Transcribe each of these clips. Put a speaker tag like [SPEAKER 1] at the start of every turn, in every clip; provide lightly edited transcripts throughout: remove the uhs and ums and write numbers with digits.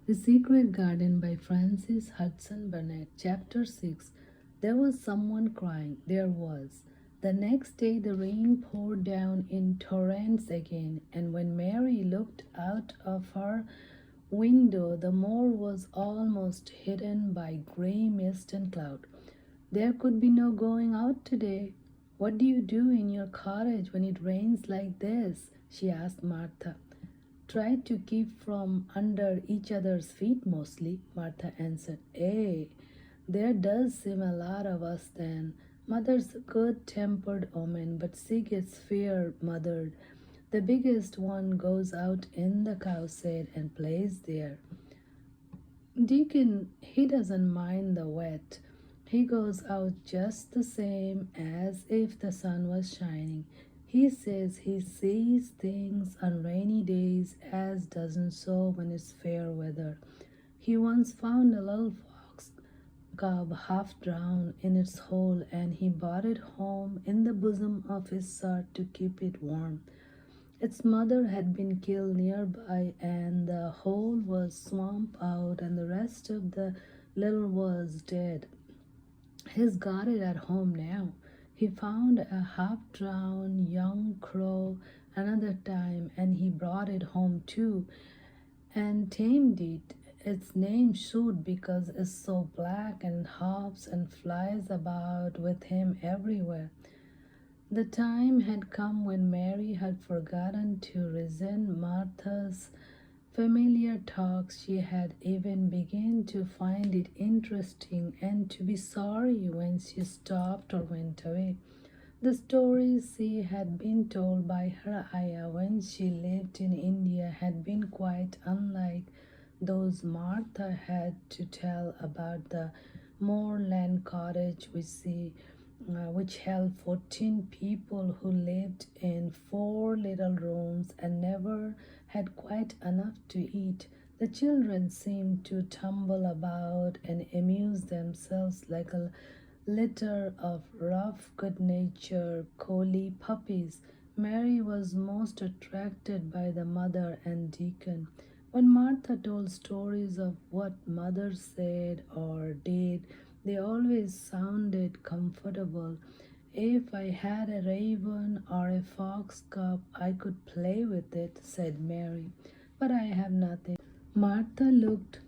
[SPEAKER 1] The Secret Garden by Francis Hodgson Burnett. Chapter 6. There was someone crying. There was. The next day the rain poured down in torrents again, and when Mary looked out of her window, the moor was almost hidden by grey mist and cloud. There could be no going out today. What do you do in your cottage when it rains like this? She asked Martha. Try to keep from under each other's feet mostly, Martha answered. There does seem a lot of us then. Mother's a good-tempered woman, but she gets fair-mothered. The biggest one goes out in the cowshed and plays there. Dickon, he doesn't mind the wet. He goes out just the same as if the sun was shining. He says he sees things on rainy days as doesn't so when it's fair weather. He once found a little fox cub half drowned in its hole and he brought it home in the bosom of his shirt to keep it warm. Its mother had been killed nearby, and the hole was swamped out, and the rest of the little was dead. He's got it at home now. He found a half-drowned young crow another time, and he brought it home too, and tamed it. Its name Soot because it's so black and hops and flies about with him everywhere. The time had come when Mary had forgotten to resent Martha's familiar talks. She had even begun to find it interesting and to be sorry when she stopped or went away. The stories she had been told by her Ayah when she lived in India had been quite unlike those Martha had to tell about the moorland cottage which held 14 people who lived in 4 little rooms and never had quite enough to eat. The children seemed to tumble about and amuse themselves like a litter of rough, good-natured collie puppies. Mary was most attracted by the mother and Dickon. When Martha told stories of what mother said or did, they always sounded comfortable. If I had a raven or a fox cub, I could play with it, said Mary. But I have nothing. Martha looked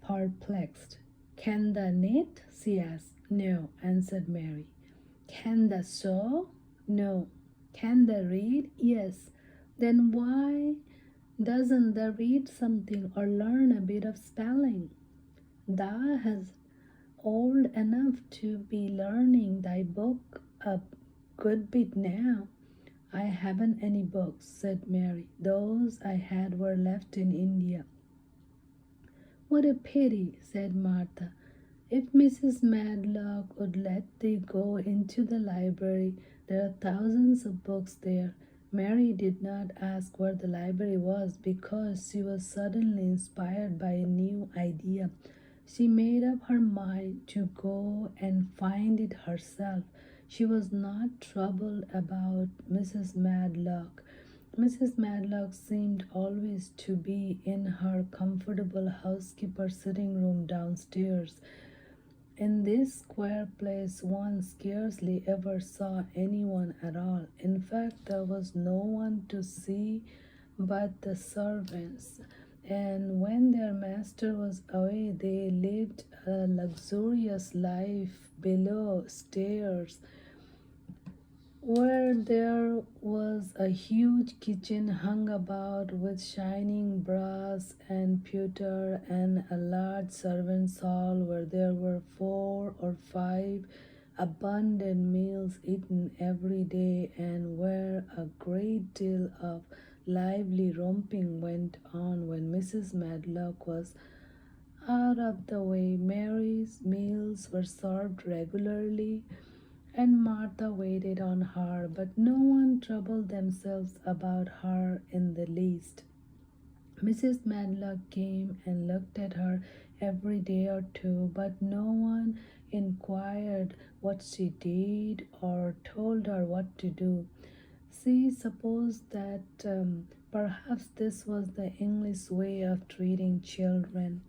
[SPEAKER 1] perplexed. Can the knit? She asked. No, answered Mary. Can the sew? No. Can the read? Yes. Then why doesn't the read something or learn a bit of spelling? Thou hast old enough to be learning thy book a good bit now. I haven't any books, said Mary. Those I had were left in India. What a pity, said Martha. If Mrs. Medlock would let thee go into the library, there are thousands of books there. Mary did not ask where the library was because she was suddenly inspired by a new idea. She made up her mind to go and find it herself. She was not troubled about Mrs. Medlock. Mrs. Medlock seemed always to be in her comfortable housekeeper sitting room downstairs. In this square place, one scarcely ever saw anyone at all. In fact, there was no one to see but the servants, and when their master was away, they lived a luxurious life below stairs, where there was a huge kitchen hung about with shining brass and pewter, and a large servants' hall where there were 4 or 5 abundant meals eaten every day, and where a great deal of lively romping went on when Mrs. Medlock was out of the way. Mary's meals were served regularly, and Martha waited on her, but no one troubled themselves about her in the least. Mrs. Medlock came and looked at her every day or two, but no one inquired what she did or told her what to do. She supposed that Perhaps this was the English way of treating children.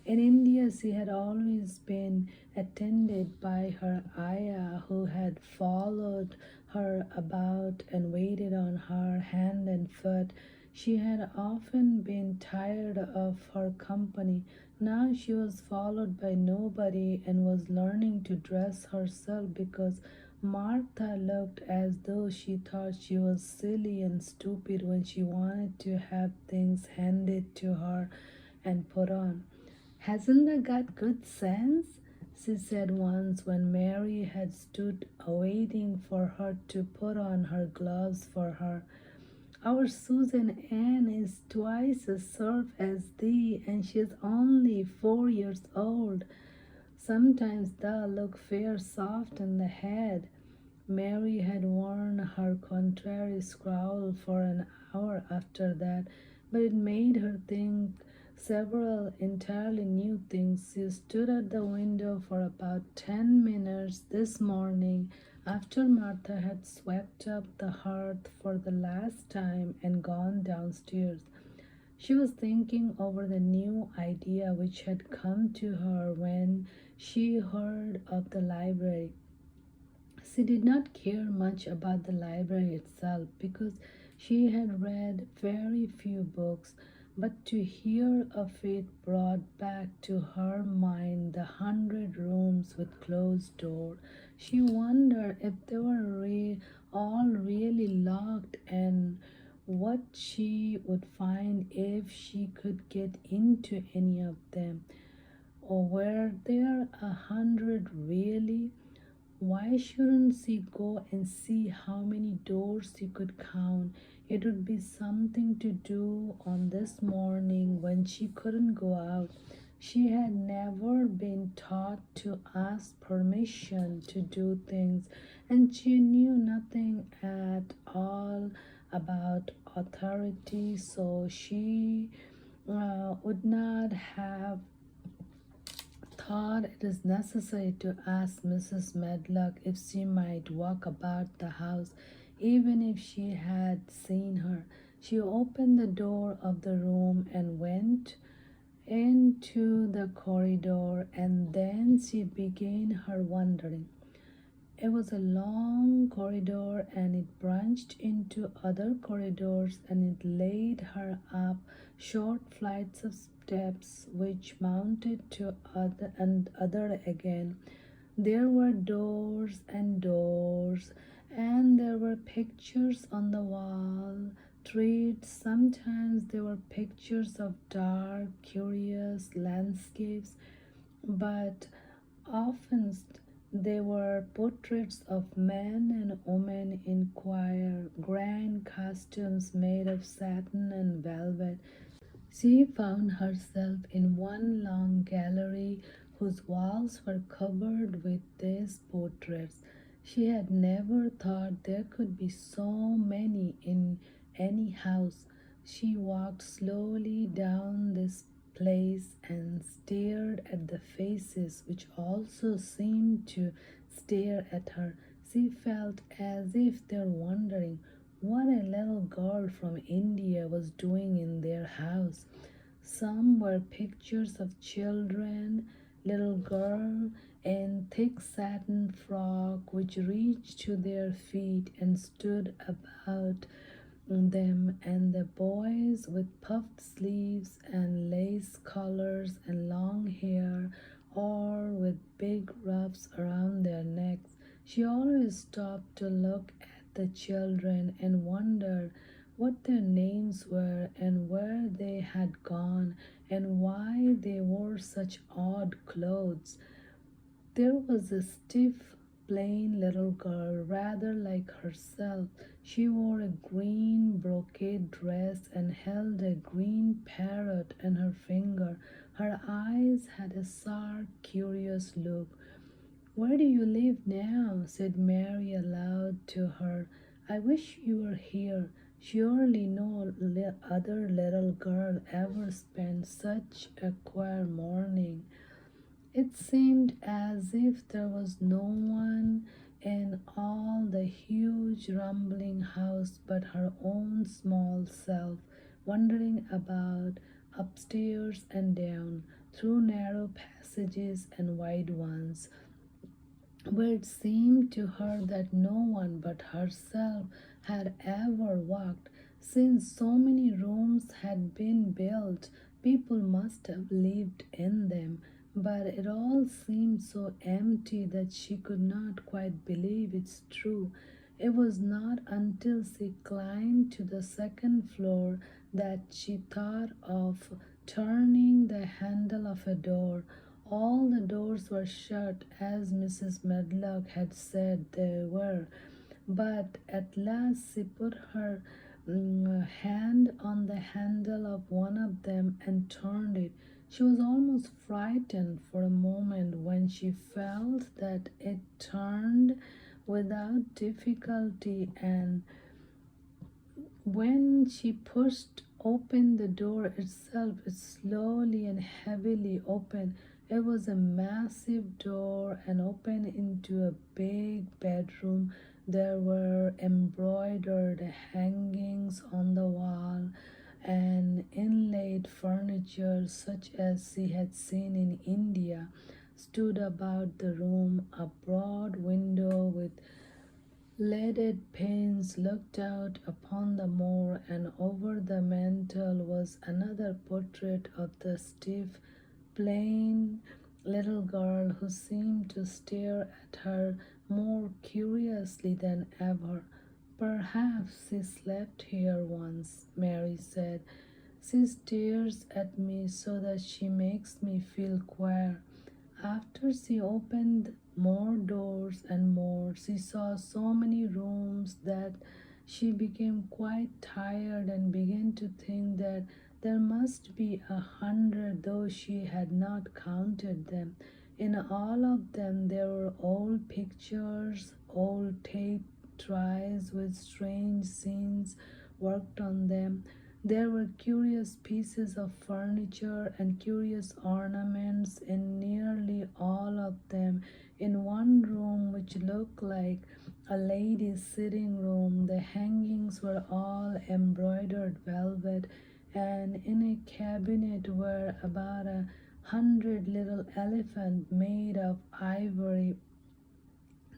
[SPEAKER 1] In India, she had always been attended by her Ayah, who had followed her about and waited on her hand and foot. She had often been tired of her company. Now she was followed by nobody and was learning to dress herself because Martha looked as though she thought she was silly and stupid when she wanted to have things handed to her and put on. "Hasn't the got good sense?" she said once when Mary had stood waiting for her to put on her gloves for her. "Our Susan Ann is twice as served as thee, and she's only 4 years old. Sometimes thou look fair soft in the head." Mary had worn her contrary scowl for an hour after that, but it made her think several entirely new things. She stood at the window for about 10 minutes this morning after Martha had swept up the hearth for the last time and gone downstairs. She was thinking over the new idea which had come to her when she heard of the library. She did not care much about the library itself because she had read very few books, but to hear of it brought back to her mind the 100 rooms with closed doors. She wondered if they were all really locked and what she would find if she could get into any of them. Or were there 100 really? Why shouldn't she go and see how many doors she could count? It would be something to do on this morning when she couldn't go out. She had never been taught to ask permission to do things, and she knew nothing at all about authority, so she would not have thought it is necessary to ask Mrs. Medlock if she might walk about the house, even if she had seen her. She opened the door of the room and went into the corridor, and then she began her wandering. It was a long corridor and it branched into other corridors, and it laid her up short flights of steps which mounted to other again. There were doors and doors, and there were pictures on the wall, trees. Sometimes there were pictures of dark, curious landscapes, but often they were portraits of men and women in grand costumes made of satin and velvet. She found herself in one long gallery whose walls were covered with these portraits. She had never thought there could be so many in any house. She walked slowly down this place and stared at the faces which also seemed to stare at her. She felt as if they were wondering what a little girl from India was doing in their house. Some were pictures of children, little girl in thick satin frock which reached to their feet and stood about them, and the boys with puffed sleeves and lace collars and long hair, or with big ruffs around their necks. She always stopped to look at the children and wondered what their names were and where they had gone and why they wore such odd clothes. There was a stiff, plain little girl, rather like herself. She wore a green brocade dress and held a green parrot in her finger. Her eyes had a sharp, curious look. "Where do you live now?" said Mary aloud to her. "I wish you were here. Surely no other little girl ever spent such a queer morning." It seemed as if there was no one in all the huge rumbling house but her own small self. wandering about upstairs and down, through narrow passages and wide ones, where it seemed to her that no one but herself had ever walked. Since so many rooms had been built, people must have lived in them, but it all seemed so empty that she could not quite believe it's true. It was not until she climbed to the second floor that she thought of turning the handle of a door. All the doors were shut, as Mrs. Medlock had said they were, but at last she put her hand on the handle of one of them and turned it. She was almost frightened for a moment when she felt that it turned without difficulty, and when she pushed open the door itself, it slowly and heavily opened. It was a massive door and opened into a big bedroom. There were embroidered hangings on the wall and inlaid furniture such as she had seen in India stood about the room. A broad window with leaded panes looked out upon the moor, and over the mantel was another portrait of the stiff, plain little girl who seemed to stare at her more curiously than ever. "Perhaps she slept here once," Mary said. "She stares at me so that she makes me feel queer." After she opened more doors and more, she saw so many rooms that she became quite tired and began to think that there must be 100, though she had not counted them. In all of them there were old pictures, old tape tries with strange scenes worked on them. There were curious pieces of furniture and curious ornaments in nearly all of them. In one room, which looked like a lady's sitting room, the hangings were all embroidered velvet, and in a cabinet were about 100 little elephants made of ivory.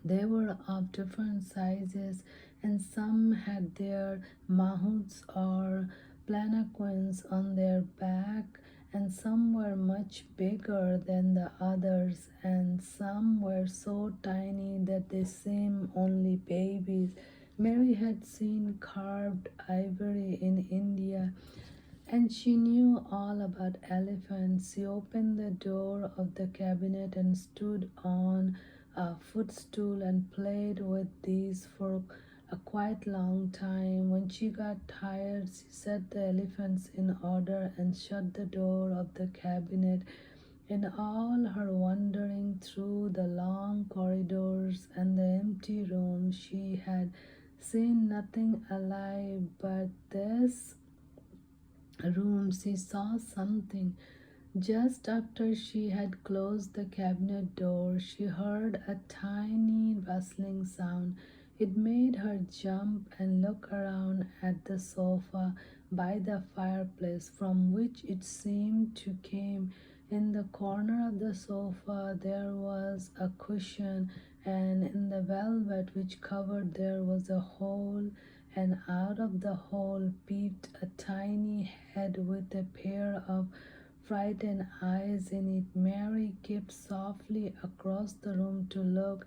[SPEAKER 1] They were of different sizes, and some had their mahouts or palanquins on their back, and some were much bigger than the others, and some were so tiny that they seemed only babies. Mary had seen carved ivory in India, and she knew all about elephants. She opened the door of the cabinet and stood on a footstool and played with these for a quite long time. When she got tired, she set the elephants in order and shut the door of the cabinet. In all her wandering through the long corridors and the empty rooms, she had seen nothing alive, but this room she saw something. Just after she had closed the cabinet door, she heard a tiny rustling sound. It made her jump and look around at the sofa by the fireplace, from which it seemed to come. In the corner of the sofa there was a cushion, and in the velvet which covered there was a hole, and out of the hole peeped a tiny head with a pair of frightened eyes in it. Mary kept softly across the room to look.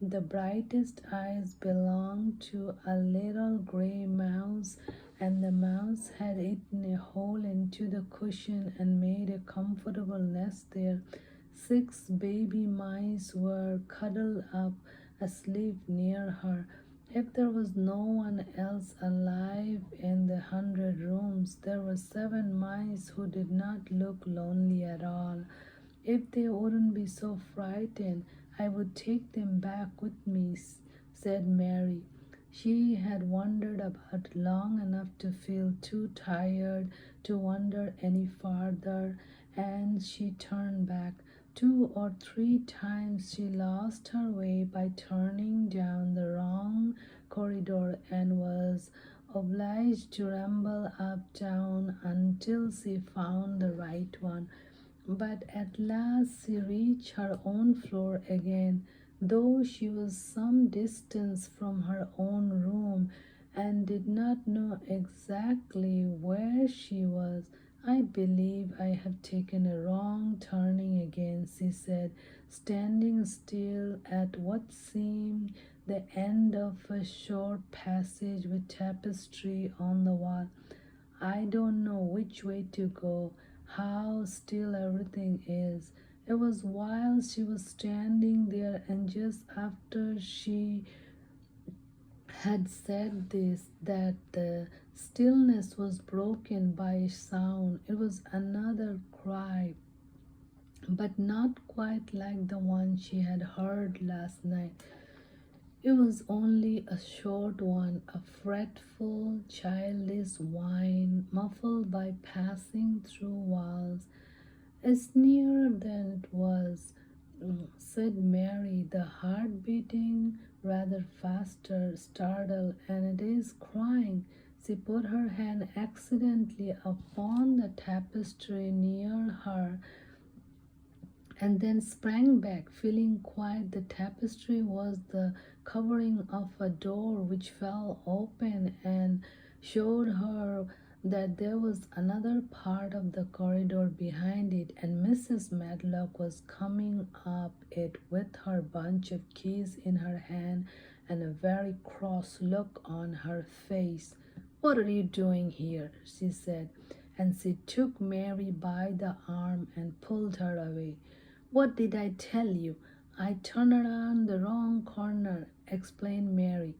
[SPEAKER 1] The brightest eyes belonged to a little gray mouse, and the mouse had eaten a hole into the cushion and made a comfortable nest there. 6 baby mice were cuddled up asleep near her. If there was no one else alive in the 100 rooms, there were 7 mice who did not look lonely at all. "If they wouldn't be so frightened, I would take them back with me," said Mary. She had wandered about long enough to feel too tired to wander any farther, and she turned back. 2 or 3 times she lost her way by turning down the wrong corridor and was obliged to ramble uptown until she found the right one. But at last she reached her own floor again, though she was some distance from her own room and did not know exactly where she was. I believe I have taken a wrong turning again, she said, standing still at what seemed the end of a short passage with tapestry on the wall. I don't know which way to go, how still everything is. It was while she was standing there, and just after she had said this, that the stillness was broken by a sound. It was another cry, but not quite like the one she had heard last night. It was only a short one, a fretful, childish whine, muffled by passing through walls. "It's nearer than it was," said Mary, the heart beating rather faster, startled, "and it is crying." She put her hand accidentally upon the tapestry near her and then sprang back, feeling quiet. The tapestry was the covering of a door which fell open and showed her that there was another part of the corridor behind it, and Mrs. Medlock was coming up it with her bunch of keys in her hand and a very cross look on her face. "What are you doing here?" she said, and she took Mary by the arm and pulled her away. "What did I tell you? I turned around the wrong corner," explained Mary.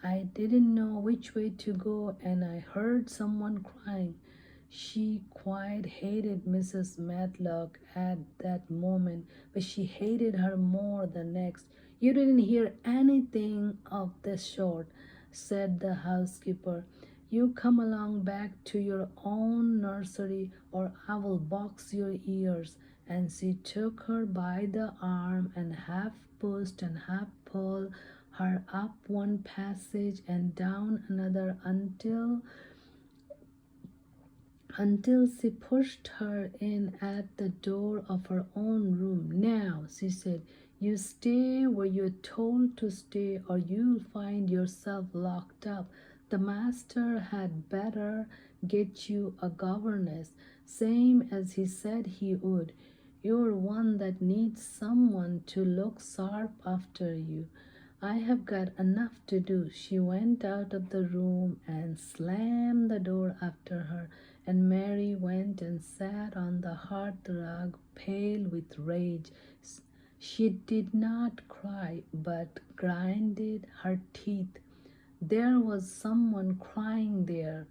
[SPEAKER 1] "I didn't know which way to go, and I heard someone crying." She quite hated Mrs. Medlock at that moment, but she hated her more the next. "You didn't hear anything of the sort," said the housekeeper. "You come along back to your own nursery, or I will box your ears." And she took her by the arm and half pushed and half pulled her up one passage and down another until she pushed her in at the door of her own room. "Now," she said, "you stay where you're told to stay, or you'll find yourself locked up. The master had better get you a governess, same as he said he would. You're one that needs someone to look sharp after you. I have got enough to do." She went out of the room and slammed the door after her, and Mary went and sat on the hearthrug, pale with rage. She did not cry, but grinded her teeth. There was someone crying there.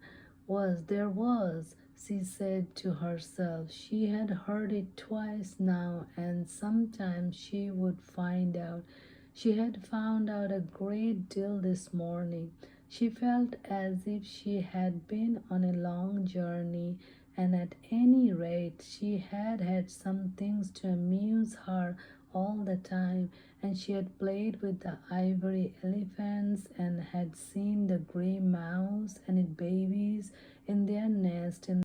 [SPEAKER 1] There was, she said to herself. She had heard it twice now, and sometime she would find out. She had found out a great deal this morning. She felt as if she had been on a long journey, and at any rate she had had some things to amuse her all the time, and she had played with the ivory elephants and had seen the gray mouse and its babies in their nest in